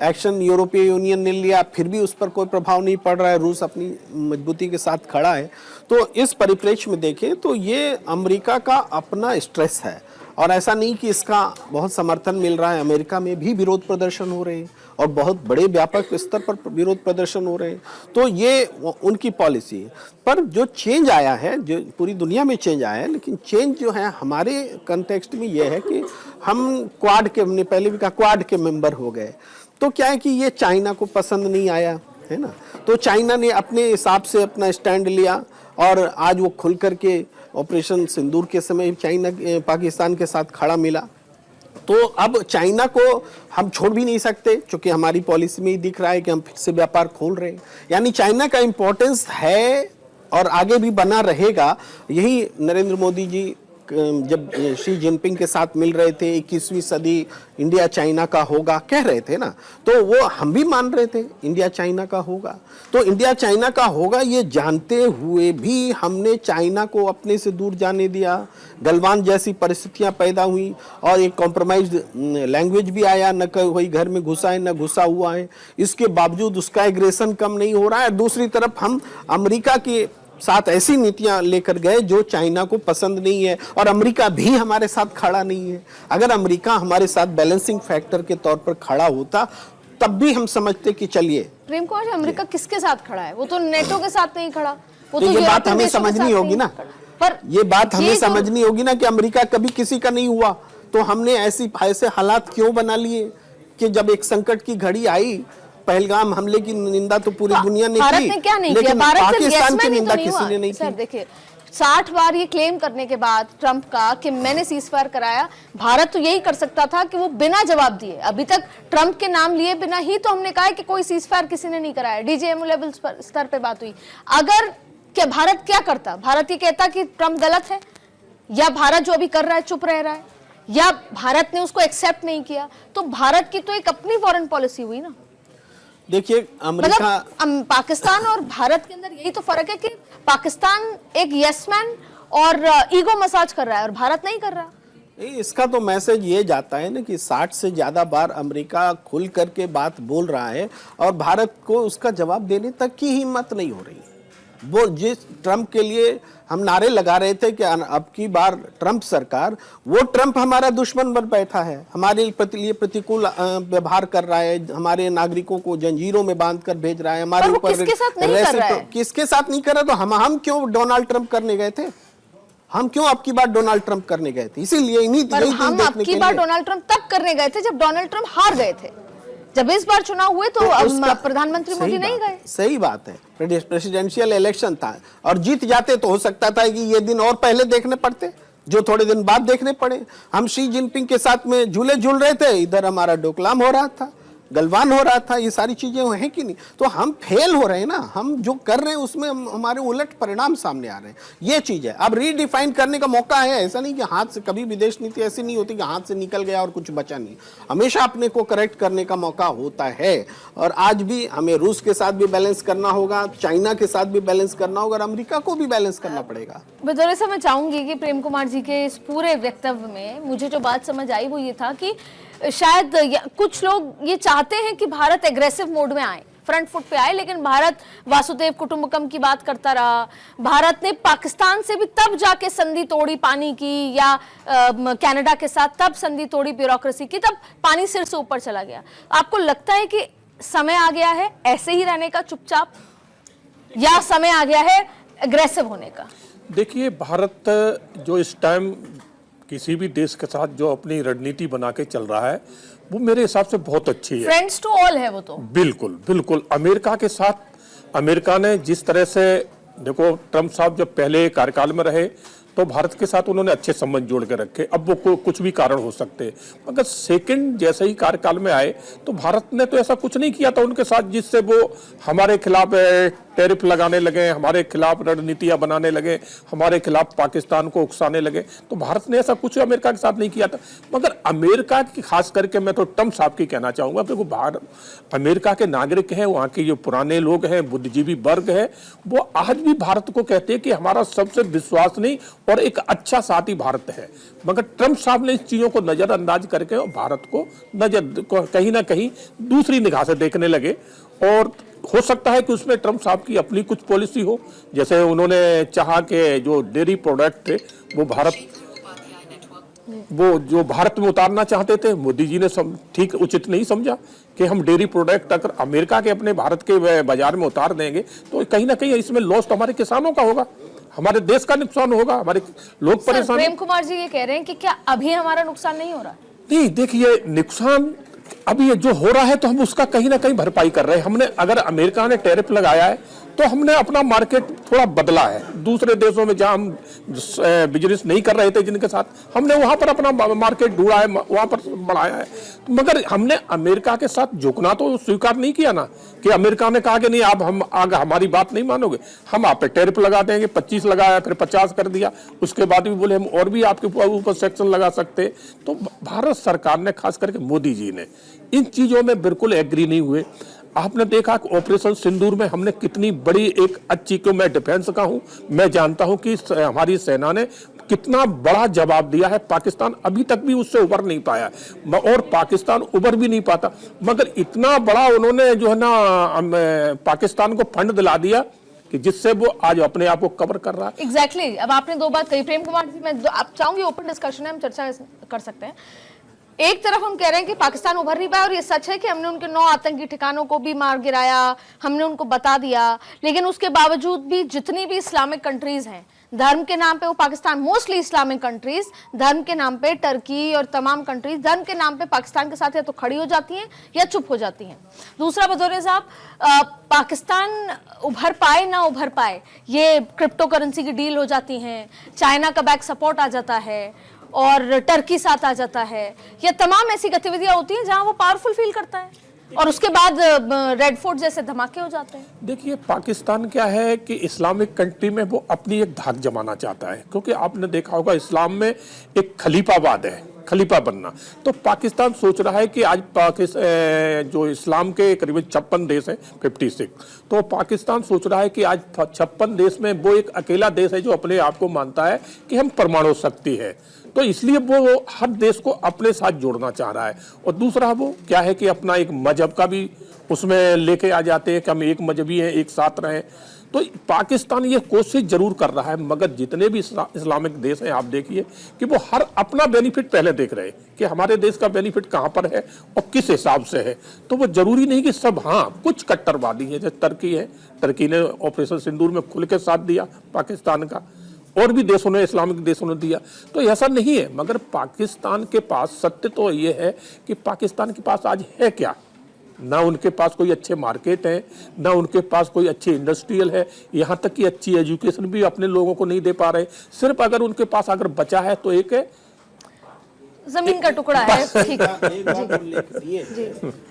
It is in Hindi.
एक्शन यूरोपीय यूनियन ने लिया, फिर भी उस पर कोई प्रभाव नहीं पड़ रहा है, रूस अपनी मजबूती के साथ खड़ा है। तो इस परिप्रेक्ष्य में देखें तो ये अमेरिका का अपना स्ट्रेस है, और ऐसा नहीं कि इसका बहुत समर्थन मिल रहा है। अमेरिका में भी विरोध प्रदर्शन हो रहे हैं और बहुत बड़े व्यापक स्तर पर विरोध प्रदर्शन हो रहे हैं। तो ये उनकी पॉलिसी है। पर जो चेंज आया है, जो पूरी दुनिया में चेंज आया है, लेकिन चेंज जो है हमारे कंटेक्स्ट में ये है कि हम क्वाड के, हमने पहले भी कहा, क्वाड के मेंबर हो गए। तो क्या है कि ये चाइना को पसंद नहीं आया है ना, तो चाइना ने अपने हिसाब से अपना स्टैंड लिया, और आज वो खुल करके ऑपरेशन सिंदूर के समय चाइना पाकिस्तान के साथ खड़ा मिला। तो अब चाइना को हम छोड़ भी नहीं सकते, क्योंकि हमारी पॉलिसी में ही दिख रहा है कि हम फिर से व्यापार खोल रहे हैं। यानी चाइना का इम्पोर्टेंस है और आगे भी बना रहेगा। यही नरेंद्र मोदी जी जब शी जिनपिंग के साथ मिल रहे थे, 21वीं सदी इंडिया चाइना का होगा कह रहे थे ना, तो वो हम भी मान रहे थे इंडिया चाइना का होगा। तो इंडिया चाइना का होगा ये जानते हुए भी हमने चाइना को अपने से दूर जाने दिया। गलवान जैसी परिस्थितियां पैदा हुई और एक कॉम्प्रोमाइज लैंग्वेज भी आया, न कोई घर में घुसा है न घुसा हुआ है। इसके बावजूद उसका एग्रेशन कम नहीं हो रहा है। दूसरी तरफ हम अमेरिका के साथ ऐसी नीतियां लेकर गए जो चाइना को पसंद नहीं है, और अमेरिका भी हमारे साथ खड़ा नहीं है। अगर अमेरिका हमारे साथ बैलेंसिंग फैक्टर के तौर पर खड़ा होता तब भी हम समझते कि चलिए। प्रेम कुमार जी, अमेरिका किसके साथ खड़ा है? वो तो नेटो के साथ नहीं खड़ा। वो तो ये बात हमें समझनी होगी ना, पर ये बात हमें समझनी होगी ना कि अमेरिका कभी किसी का नहीं हुआ, तो हमने ऐसे हालात क्यों बना लिए कि जब एक संकट की घड़ी आई, पहलगाम हमले की निंदा तो पूरी दुनिया ने की, भारत ने क्या नहीं किया? पाकिस्तान की निंदा किसी ने नहीं की। देखिए 60 बार ये क्लेम करने के बाद ट्रंप का कि मैंने सीजफायर कराया, भारत तो यही कर सकता था कि वो बिना जवाब दिए, अभी तक ट्रंप के नाम लिए बिना ही तो हमने कहा कि कोई सीजफायर किसी ने नहीं कराया। डीजीएमओ लेवल स्तर पे बात हुई। अगर क्या भारत क्या करता? भारत ये कहता कि ट्रंप गलत है, या भारत जो अभी कर रहा है चुप रह रहा है, या भारत ने उसको एक्सेप्ट नहीं किया? तो भारत की तो एक अपनी फॉरेन पॉलिसी हुई ना। देखिए अमेरिका, पाकिस्तान और भारत के अंदर यही तो फर्क है कि पाकिस्तान एक यस मैन और ईगो मसाज कर रहा है और भारत नहीं कर रहा। इसका तो मैसेज ये जाता है ना कि 60 से ज्यादा बार अमेरिका खुल करके बात बोल रहा है और भारत को उसका जवाब देने तक की हिम्मत नहीं हो रही है। वो जिस ट्रंप के लिए हम नारे लगा रहे थे कि अब की बार ट्रंप सरकार, वो ट्रंप हमारा दुश्मन बन बैठा है, हमारे लिए प्रतिकूल व्यवहार कर रहा है, हमारे नागरिकों को जंजीरों में बांध कर भेज रहा है, हमारे ऊपर किसके साथ नहीं कर रहा है? किसके साथ नहीं कर रहा? तो हम क्यों डोनाल्ड ट्रंप करने गए थे? हम क्यों अब की बार डोनाल्ड ट्रंप करने गए थे? इसीलिए हम अब की बार डोनाल्ड ट्रंप तब करने गए थे जब डोनाल्ड ट्रंप हार गए थे। जब इस बार चुनाव हुए तो प्रधानमंत्री मोदी नहीं गए। सही बात है, प्रेसिडेंशियल इलेक्शन था और जीत जाते तो हो सकता था कि ये दिन और पहले देखने पड़ते, जो थोड़े दिन बाद देखने पड़े। हम शी जिनपिंग के साथ में झूले झूल रहे थे, इधर हमारा डोकलाम हो रहा था, गलवान हो रहा था, ये सारी चीजें हैं कि नहीं? तो हम फेल हो रहे हैं ना, हम जो कर रहे हैं उसमें हमारे उलट परिणाम सामने आ रहे हैं। ये चीज है, अब रीडिफाइन करने का मौका है। ऐसा नहीं कि हाथ से, कभी विदेश नीति ऐसी नहीं होती कि हाथ से निकल गया और कुछ बचा नहीं। हमेशा अपने को करेक्ट करने का मौका होता है, और आज भी हमें रूस के साथ भी बैलेंस करना होगा, चाइना के साथ भी बैलेंस करना होगा, और अमेरिका को भी बैलेंस करना पड़ेगा। बदौलत से मैं चाहूंगी कि प्रेम कुमार जी के इस पूरे वक्तव्य में मुझे जो बात समझ आई वो ये था कि शायद कुछ लोग ये चाहते हैं कि भारत एग्रेसिव मोड में आए, फ्रंट फुट पे आए, लेकिन भारत वासुदेव कुटुंबकम की बात करता रहा। भारत ने पाकिस्तान से भी तब जाके संधि तोड़ी पानी की, या कनाडा के साथ तब संधि तोड़ी ब्यूरोक्रेसी की, तब पानी सिर से ऊपर चला गया। आपको लगता है कि समय आ गया है ऐसे ही रहने का चुपचाप, या समय आ गया है एग्रेसिव होने का? देखिए, भारत जो इस टाइम किसी भी देश के साथ जो अपनी रणनीति बना के चल रहा है वो मेरे हिसाब से बहुत अच्छी है। फ्रेंड्स टू ऑल है वो तो। बिल्कुल बिल्कुल। अमेरिका के साथ अमेरिका ने जिस तरह से, देखो ट्रंप साहब जब पहले कार्यकाल में रहे तो भारत के साथ उन्होंने अच्छे संबंध जोड़ के रखे। अब वो कुछ भी कारण हो सकते हैं, मगर सेकंड जैसे ही कार्यकाल में आए तो भारत ने तो ऐसा कुछ नहीं किया था उनके साथ जिससे वो हमारे खिलाफ टैरिफ लगाने लगे, हमारे खिलाफ रणनीतियां बनाने लगे, हमारे खिलाफ पाकिस्तान को उकसाने लगे। तो भारत ने ऐसा कुछ अमेरिका के साथ नहीं किया था। मगर अमेरिका की खास करके मैं तो ट्रंप साहब की कहना चाहूंगा, क्योंकि भारत अमेरिका के नागरिक हैं, वहाँ के जो पुराने लोग हैं, बुद्धिजीवी वर्ग है, वो आज भी भारत को कहते हैं कि हमारा सबसे विश्वसनीय और एक अच्छा साथी भारत है। मगर ट्रंप साहब ने इस चीजों को नजरअंदाज करके और भारत को कहीं ना कहीं दूसरी निगाह से देखने लगे, और हो सकता है कि उसमें ट्रंप साहब की अपनी कुछ पॉलिसी हो। जैसे उन्होंने चाहा कि जो डेयरी प्रोडक्ट थे वो जो भारत में उतारना चाहते थे, मोदी जी ने ठीक उचित नहीं समझा कि हम डेयरी प्रोडक्ट अगर अमेरिका के अपने भारत के बाजार में उतार देंगे तो कहीं ना कहीं इसमें लॉस तो हमारे किसानों का होगा, हमारे देश का नुकसान होगा, हमारे लोग परेशान। प्रेम कुमार जी ये कह रहे हैं कि क्या अभी हमारा नुकसान नहीं हो रहा? नहीं, देखिए नुकसान अभी ये जो हो रहा है तो हम उसका कहीं ना कहीं भरपाई कर रहे हैं। हमने अगर अमेरिका ने टैरिफ लगाया है तो हमने अपना मार्केट थोड़ा बदला है। दूसरे देशों में जहां हम बिजनेस नहीं कर रहे थे जिनके साथ, हमने वहां पर अपना मार्केट ढूंढा है, वहां पर बढ़ाया है। मगर हमने अमेरिका के साथ झुकना तो स्वीकार नहीं किया ना, कि अमेरिका ने कहा कि नहीं आप हम आगे हमारी बात नहीं मानोगे, हम आप पे टैरिफ लगा देंगे। 25 लगाया, फिर 50 कर दिया, उसके बाद भी बोले हम और भी आपके ऊपर सेक्शन लगा सकते। तो भारत सरकार ने, खास करके मोदी जी ने, इन चीजों में बिल्कुल एग्री नहीं हुए। आपने देखा कि ऑपरेशन सिंदूर में हमने कितनी बड़ी एक अच्छी, क्यों मैं डिफेंस का हूं, मैं जानता हूं कि हमारी सेना ने कितना बड़ा जवाब दिया है। पाकिस्तान अभी तक भी उससे उबर नहीं पाया और पाकिस्तान उबर भी नहीं पाता, मगर इतना बड़ा उन्होंने जो है ना पाकिस्तान को फंड दिला दिया कि जिससे वो आज अपने आप को कवर कर रहा है। एग्जैक्टली अब आपने दो बात कही प्रेम कुमार जी, मैं आप चाहूंगी ओपन डिस्कशन है, हम चर्चा कर सकते हैं। एक तरफ हम कह रहे हैं कि पाकिस्तान उभर नहीं पाया, और ये सच है कि हमने उनके 9 आतंकी ठिकानों को भी मार गिराया, हमने उनको बता दिया, लेकिन उसके बावजूद भी जितनी भी इस्लामिक कंट्रीज हैं, धर्म के नाम पे वो पाकिस्तान, मोस्टली इस्लामिक कंट्रीज धर्म के नाम पे, टर्की और तमाम कंट्रीज धर्म के नाम पे पाकिस्तान के साथ या तो खड़ी हो जाती हैं या चुप हो जाती हैं। दूसरा, बदौरे साहब, पाकिस्तान उभर पाए ना उभर पाए, ये क्रिप्टो करेंसी की डील हो जाती हैं, चाइना का बैक सपोर्ट आ जाता है और टर्की साथ आ जाता है, ये तमाम ऐसी गतिविधियां होती हैं जहां वो पावरफुल फील करता है, और उसके बाद रेड फोर्ट जैसे धमाके हो जाते हैं। देखिए, पाकिस्तान क्या है कि इस्लामिक कंट्री में वो अपनी एक धाक जमाना चाहता है, क्योंकि आपने देखा होगा इस्लाम में एक खलीफावाद है, खलीफा बनना। तो पाकिस्तान सोच रहा है कि आज जो इस्लाम के करीबन 56 देश हैं, 56, तो पाकिस्तान सोच रहा है कि आज 56 देश में वो एक अकेला देश है जो अपने आप को मानता है कि हम परमाणु शक्ति है। तो इसलिए वो हर देश को अपने साथ जोड़ना चाह रहा है। और दूसरा वो क्या है कि अपना एक मजहब का भी उसमें लेके आ जाते हैं कि हम एक मजहबी हैं, एक साथ रहें। तो पाकिस्तान ये कोशिश जरूर कर रहा है, मगर जितने भी इस्लामिक देश हैं आप देखिए कि वो हर अपना बेनिफिट पहले देख रहे हैं कि हमारे देश का बेनिफिट कहाँ पर है और किस हिसाब से है। तो वो जरूरी नहीं कि सब, हाँ कुछ कट्टरवादी है, जैसे टर्की है, टर्की ने ऑपरेशन सिंदूर में खुल के साथ दिया पाकिस्तान का, और भी देशों ने, इस्लामिक देशों ने दिया। तो ऐसा नहीं है, मगर पाकिस्तान के पास सत्य तो ये है कि पाकिस्तान के पास आज है क्या, ना उनके पास कोई अच्छे मार्केट है, ना उनके पास कोई अच्छी इंडस्ट्रियल है, यहाँ तक कि अच्छी एजुकेशन भी अपने लोगों को नहीं दे पा रहे। सिर्फ अगर उनके पास अगर बचा है तो एक जमीन का टुकड़ा है। ठीक है, एक बात उल्लेख किए